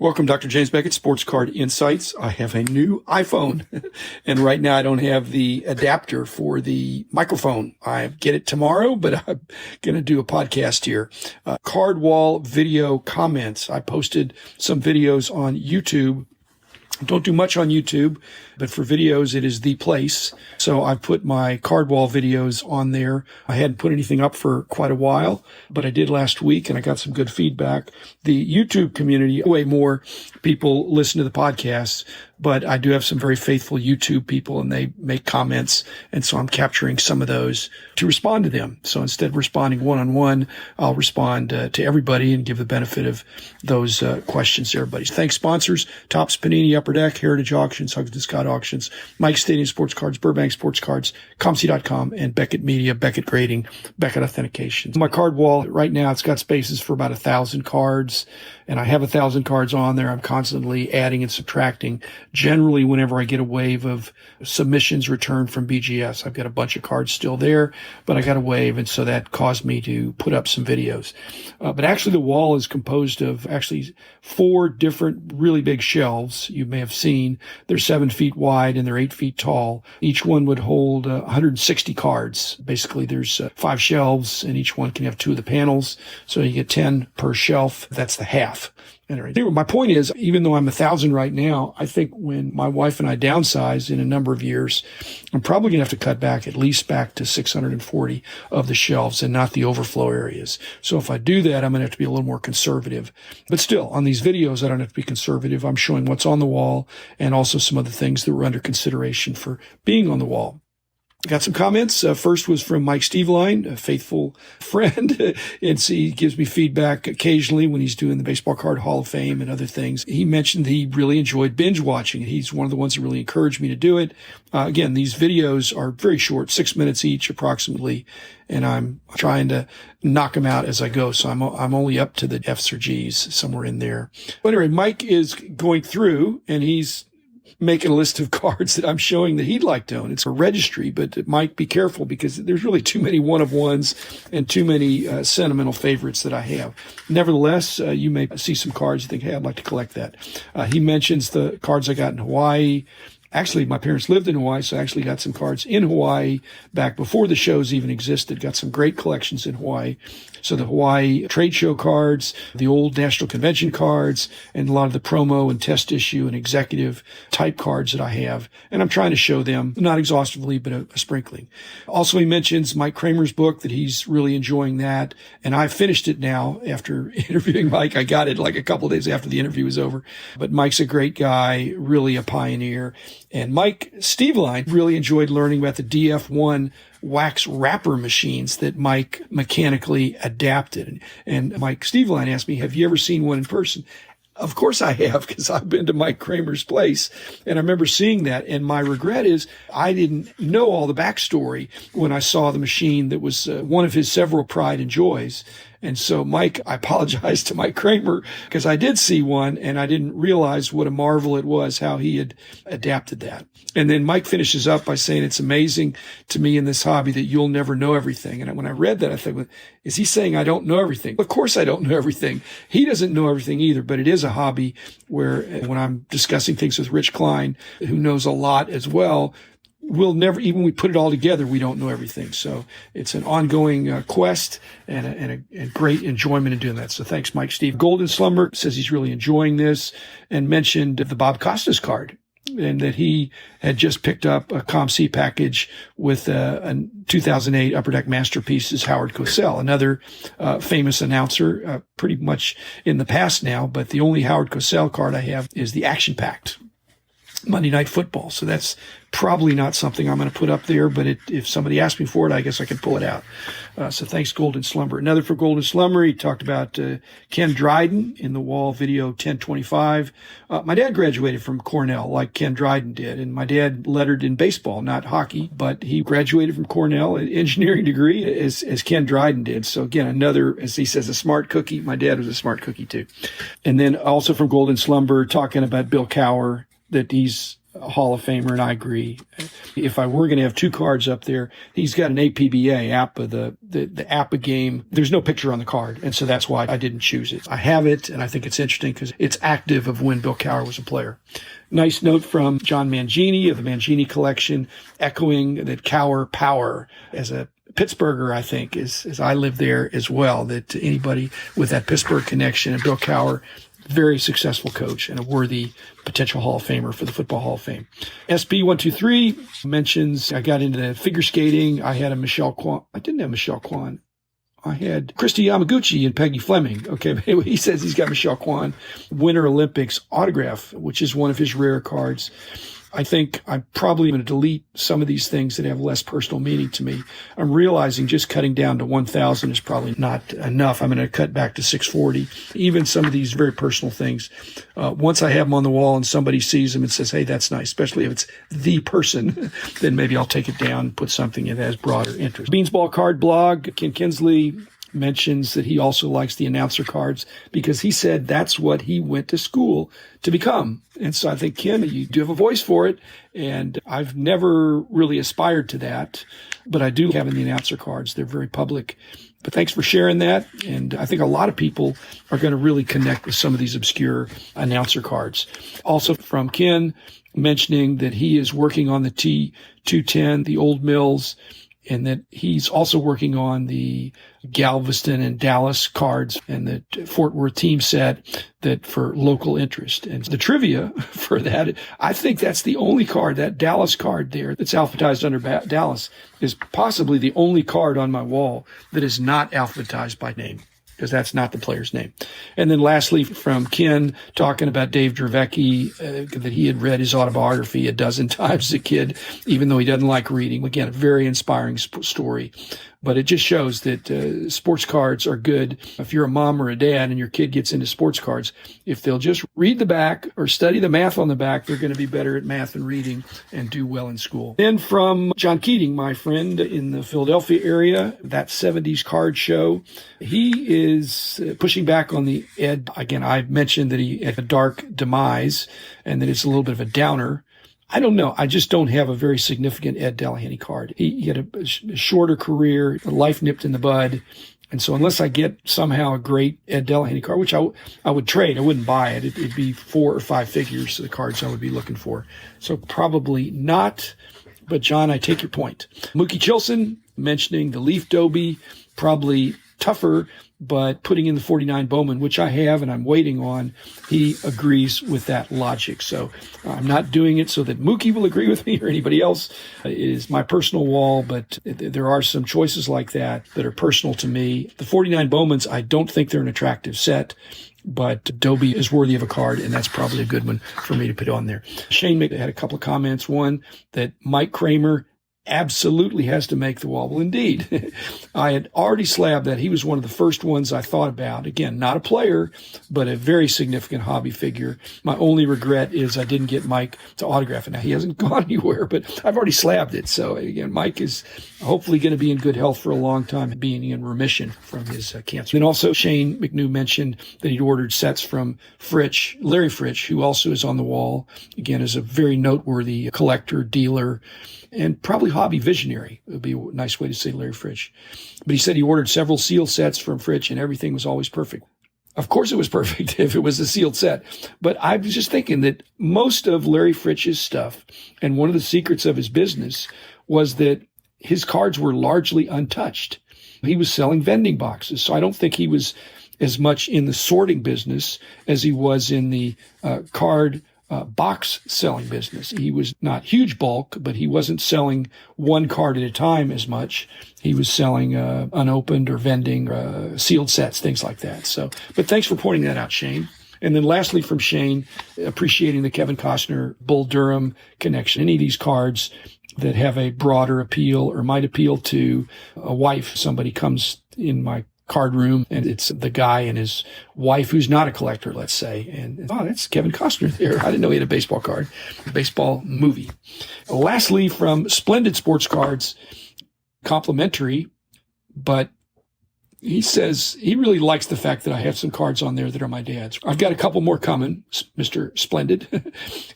Welcome, Dr. James Beckett, Sports Card Insights. I have a new iPhone, and right now I don't have the adapter for the microphone. I get it tomorrow, but I'm going to do a podcast here. Card wall video comments. I posted some videos on YouTube. Don't do much on YouTube, but for videos, it is the place. So I've put my card wall videos on there. I hadn't put anything up for quite a while, but I did last week and I got some good feedback. The YouTube community, way more people listen to the podcasts, but I do have some very faithful YouTube people and they make comments. And so I'm capturing some of those to respond to them. So instead of responding one-on-one, I'll respond to everybody and give the benefit of those questions to everybody. Thanks, sponsors: Topps, Panini, Upper Deck, Heritage Auctions, Huggins and Scott Auctions, Mike Stadium Sports Cards, Burbank Sports Cards, ComC.com, and Beckett Media, Beckett Grading, Beckett Authentication. My card wall right now, it's got spaces for about 1,000 cards, and I have 1,000 cards on there. I'm constantly adding and subtracting. Generally, whenever I get a wave of submissions returned from BGS, I've got a bunch of cards still there, but I got a wave, and so that caused me to put up some videos. But actually, the wall is composed of actually 4 different really big shelves. You may have seen they're 7 feet wide and they're 8 feet tall. Each one would hold 160 cards. Basically, there's 5 shelves, and each one can have 2 of the panels, so you get 10 per shelf. That's the half. Anyway, my point is, even though I'm 1,000 right now, I think when my wife and I downsize in a number of years, I'm probably going to have to cut back at least back to 640 of the shelves and not the overflow areas. So if I do that, I'm going to have to be a little more conservative. But still, on these videos, I don't have to be conservative. I'm showing what's on the wall and also some other things that were under consideration for being on the wall. Got some comments. First was from Mike Steveline, a faithful friend. And he gives me feedback occasionally when he's doing the Baseball Card Hall of Fame and other things. He mentioned he really enjoyed binge watching. He's one of the ones that really encouraged me to do it. Again, these videos are very short, 6 minutes each approximately, and I'm trying to knock them out as I go. So I'm only up to the F's or G's, somewhere in there. But anyway, Mike is going through and he's making a list of cards that I'm showing that he'd like to own. It's a registry, but Mike, be careful because there's really too many one-of-ones and too many sentimental favorites that I have. Nevertheless, you may see some cards you think, hey, I'd like to collect that. He mentions the cards I got in Hawaii. Actually, my parents lived in Hawaii, so I actually got some cards in Hawaii back before the shows even existed. Got some great collections in Hawaii. So the Hawaii trade show cards, the old National Convention cards, and a lot of the promo and test issue and executive type cards that I have. And I'm trying to show them, not exhaustively, but a sprinkling. Also, he mentions Mike Kramer's book, that he's really enjoying that. And I finished it now after interviewing Mike. I got it like a couple of days after the interview was over. But Mike's a great guy, really a pioneer. And Mike Steveline really enjoyed learning about the DF1 wax wrapper machines that Mike mechanically adapted. And Mike Steveline asked me, have you ever seen one in person? Of course I have, because I've been to Mike Kramer's place, and I remember seeing that. And my regret is I didn't know all the backstory when I saw the machine that was one of his several pride and joys. And so, Mike, I apologize to Mike Kramer because I did see one and I didn't realize what a marvel it was, how he had adapted that. And then Mike finishes up by saying, it's amazing to me in this hobby that you'll never know everything. And when I read that, I thought, well, is he saying I don't know everything? Of course I don't know everything. He doesn't know everything either, but it is a hobby where when I'm discussing things with Rich Klein, who knows a lot as well, we'll never, even when we put it all together, we don't know everything. So it's an ongoing quest and a great enjoyment in doing that. So thanks, Mike. Steve Golden Slumber says he's really enjoying this and mentioned the Bob Costas card, and that he had just picked up a ComC package with a 2008 Upper Deck Masterpieces Howard Cosell, another famous announcer, pretty much in the past now, but the only Howard Cosell card I have is the Action Packed Monday Night Football. So that's probably not something I'm going to put up there, but if somebody asks me for it, I guess I can pull it out. So thanks, Golden Slumber. Another for Golden Slumber, he talked about Ken Dryden in the wall video 1025. My dad graduated from Cornell like Ken Dryden did, and my dad lettered in baseball, not hockey, but he graduated from Cornell, an engineering degree, as Ken Dryden did. So again, another, as he says, a smart cookie. My dad was a smart cookie too. And then also from Golden Slumber, talking about Bill Cowher, that he's Hall of Famer, and I agree. If I were going to have two cards up there, he's got an APBA, APBA, the APBA game. There's no picture on the card, and so that's why I didn't choose it. I have it, and I think it's interesting because it's active of when Bill Cowher was a player. Nice note from John Mangini of the Mangini collection, echoing that Cowher power as a Pittsburgher, I think, as I live there as well, that anybody with that Pittsburgh connection and Bill Cowher, very successful coach and a worthy potential Hall of Famer for the Football Hall of Fame. SB123 mentions, I got into the figure skating. I had a Michelle Kwan. I didn't have Michelle Kwan. I had Christy Yamaguchi and Peggy Fleming. Okay, but anyway, he says he's got Michelle Kwan Winter Olympics autograph, which is one of his rare cards. I think I'm probably going to delete some of these things that have less personal meaning to me. I'm realizing just cutting down to 1,000 is probably not enough. I'm going to cut back to 640. Even some of these very personal things, once I have them on the wall and somebody sees them and says, hey, that's nice, especially if it's the person, then maybe I'll take it down and put something that has broader interest. Beansball Card Blog, Ken Kinsley mentions that he also likes the announcer cards because he said that's what he went to school to become. And so I think, Ken, you do have a voice for it. And I've never really aspired to that, but I do have in the announcer cards. They're very public. But thanks for sharing that. And I think a lot of people are going to really connect with some of these obscure announcer cards. Also from Ken mentioning that he is working on the T210, the Old Mills, and that he's also working on the Galveston and Dallas cards and the Fort Worth team set that for local interest. And the trivia for that, I think that's the only card, that Dallas card there that's alphabetized under Dallas is possibly the only card on my wall that is not alphabetized by name, because that's not the player's name. And then lastly, from Ken, talking about Dave Dravecky, that he had read his autobiography a dozen times as a kid, even though he doesn't like reading. Again, a very inspiring story. But it just shows that sports cards are good. If you're a mom or a dad and your kid gets into sports cards, if they'll just read the back or study the math on the back, they're going to be better at math and reading and do well in school. Then from John Keating, my friend in the Philadelphia area, that 70s card show, he is pushing back on the Ed. Again, I've mentioned that he had a dark demise and that it's a little bit of a downer. I don't know. I just don't have a very significant Ed Delahanty card. He had a shorter career, life nipped in the bud. And so unless I get somehow a great Ed Delahanty card, which I would trade, I wouldn't buy it. It'd be 4 or 5 figures of the cards I would be looking for. So probably not. But John, I take your point. Mookie Chilson mentioning the Leaf Dobie, probably tougher, but putting in the 49 Bowman, which I have and I'm waiting on, he agrees with that logic. So I'm not doing it so that Mookie will agree with me or anybody else. It is my personal wall, but there are some choices like that that are personal to me. The 49 Bowmans, I don't think they're an attractive set, but Dobie is worthy of a card, and that's probably a good one for me to put on there. Shane had a couple of comments. One, that Mike Kramer absolutely has to make the wall. Well, indeed, I had already slabbed that. He was one of the first ones I thought about. Again, not a player, but a very significant hobby figure. My only regret is I didn't get Mike to autograph it. Now, he hasn't gone anywhere, but I've already slabbed it. So again, Mike is hopefully going to be in good health for a long time, being in remission from his cancer. And also Shane McNew mentioned that he'd ordered sets from Fritsch, Larry Fritsch, who also is on the wall. Again, is a very noteworthy collector, dealer, and probably hobby visionary. It would be a nice way to say Larry Fritsch. But he said he ordered several sealed sets from Fritsch and everything was always perfect. Of course it was perfect if it was a sealed set. But I was just thinking that most of Larry Fritsch's stuff, and one of the secrets of his business, was that his cards were largely untouched. He was selling vending boxes. So I don't think he was as much in the sorting business as he was in the card box selling business. He was not huge bulk, but he wasn't selling one card at a time as much. He was selling unopened or vending sealed sets, things like that. So, but thanks for pointing that out, Shane. And then lastly from Shane, appreciating the Kevin Costner Bull Durham connection. Any of these cards that have a broader appeal or might appeal to a wife. Somebody comes in my card room and it's the guy and his wife who's not a collector, let's say. And oh, that's Kevin Costner there. I didn't know he had a baseball card, a baseball movie. Lastly, from Splendid Sports Cards, complimentary, but He says he really likes the fact that I have some cards on there that are my dad's. I've got a couple more coming, Mr. Splendid,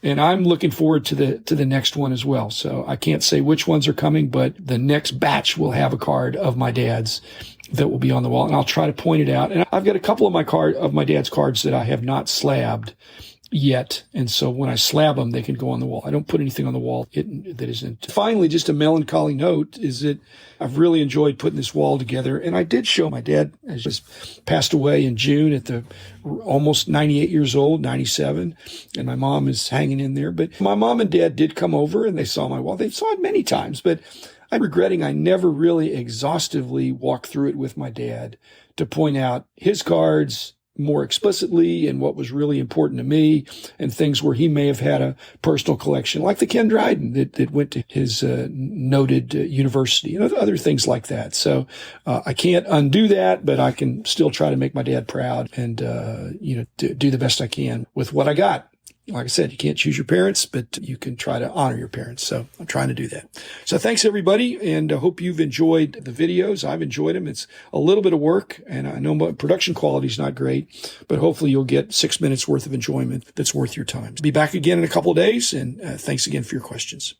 and I'm looking forward to the next one as well. So I can't say which ones are coming, but the next batch will have a card of my dad's that will be on the wall, and I'll try to point it out. And I've got a couple of my dad's cards that I have not slabbed yet. And so when I slab them, they can go on the wall. I don't put anything on the wall that isn't. Finally, just a melancholy note is that I've really enjoyed putting this wall together. And I did show my dad has just passed away in June at the almost 98 years old, 97. And my mom is hanging in there. But my mom and dad did come over and they saw my wall. They saw it many times, but I'm regretting I never really exhaustively walked through it with my dad to point out his cards more explicitly and what was really important to me and things where he may have had a personal collection, like the Ken Dryden that went to his noted university and other things like that. So I can't undo that, but I can still try to make my dad proud and, do the best I can with what I got. Like I said, you can't choose your parents, but you can try to honor your parents. So I'm trying to do that. So thanks, everybody, and I hope you've enjoyed the videos. I've enjoyed them. It's a little bit of work, and I know my production quality is not great, but hopefully you'll get 6 minutes worth of enjoyment that's worth your time. Be back again in a couple of days, and thanks again for your questions.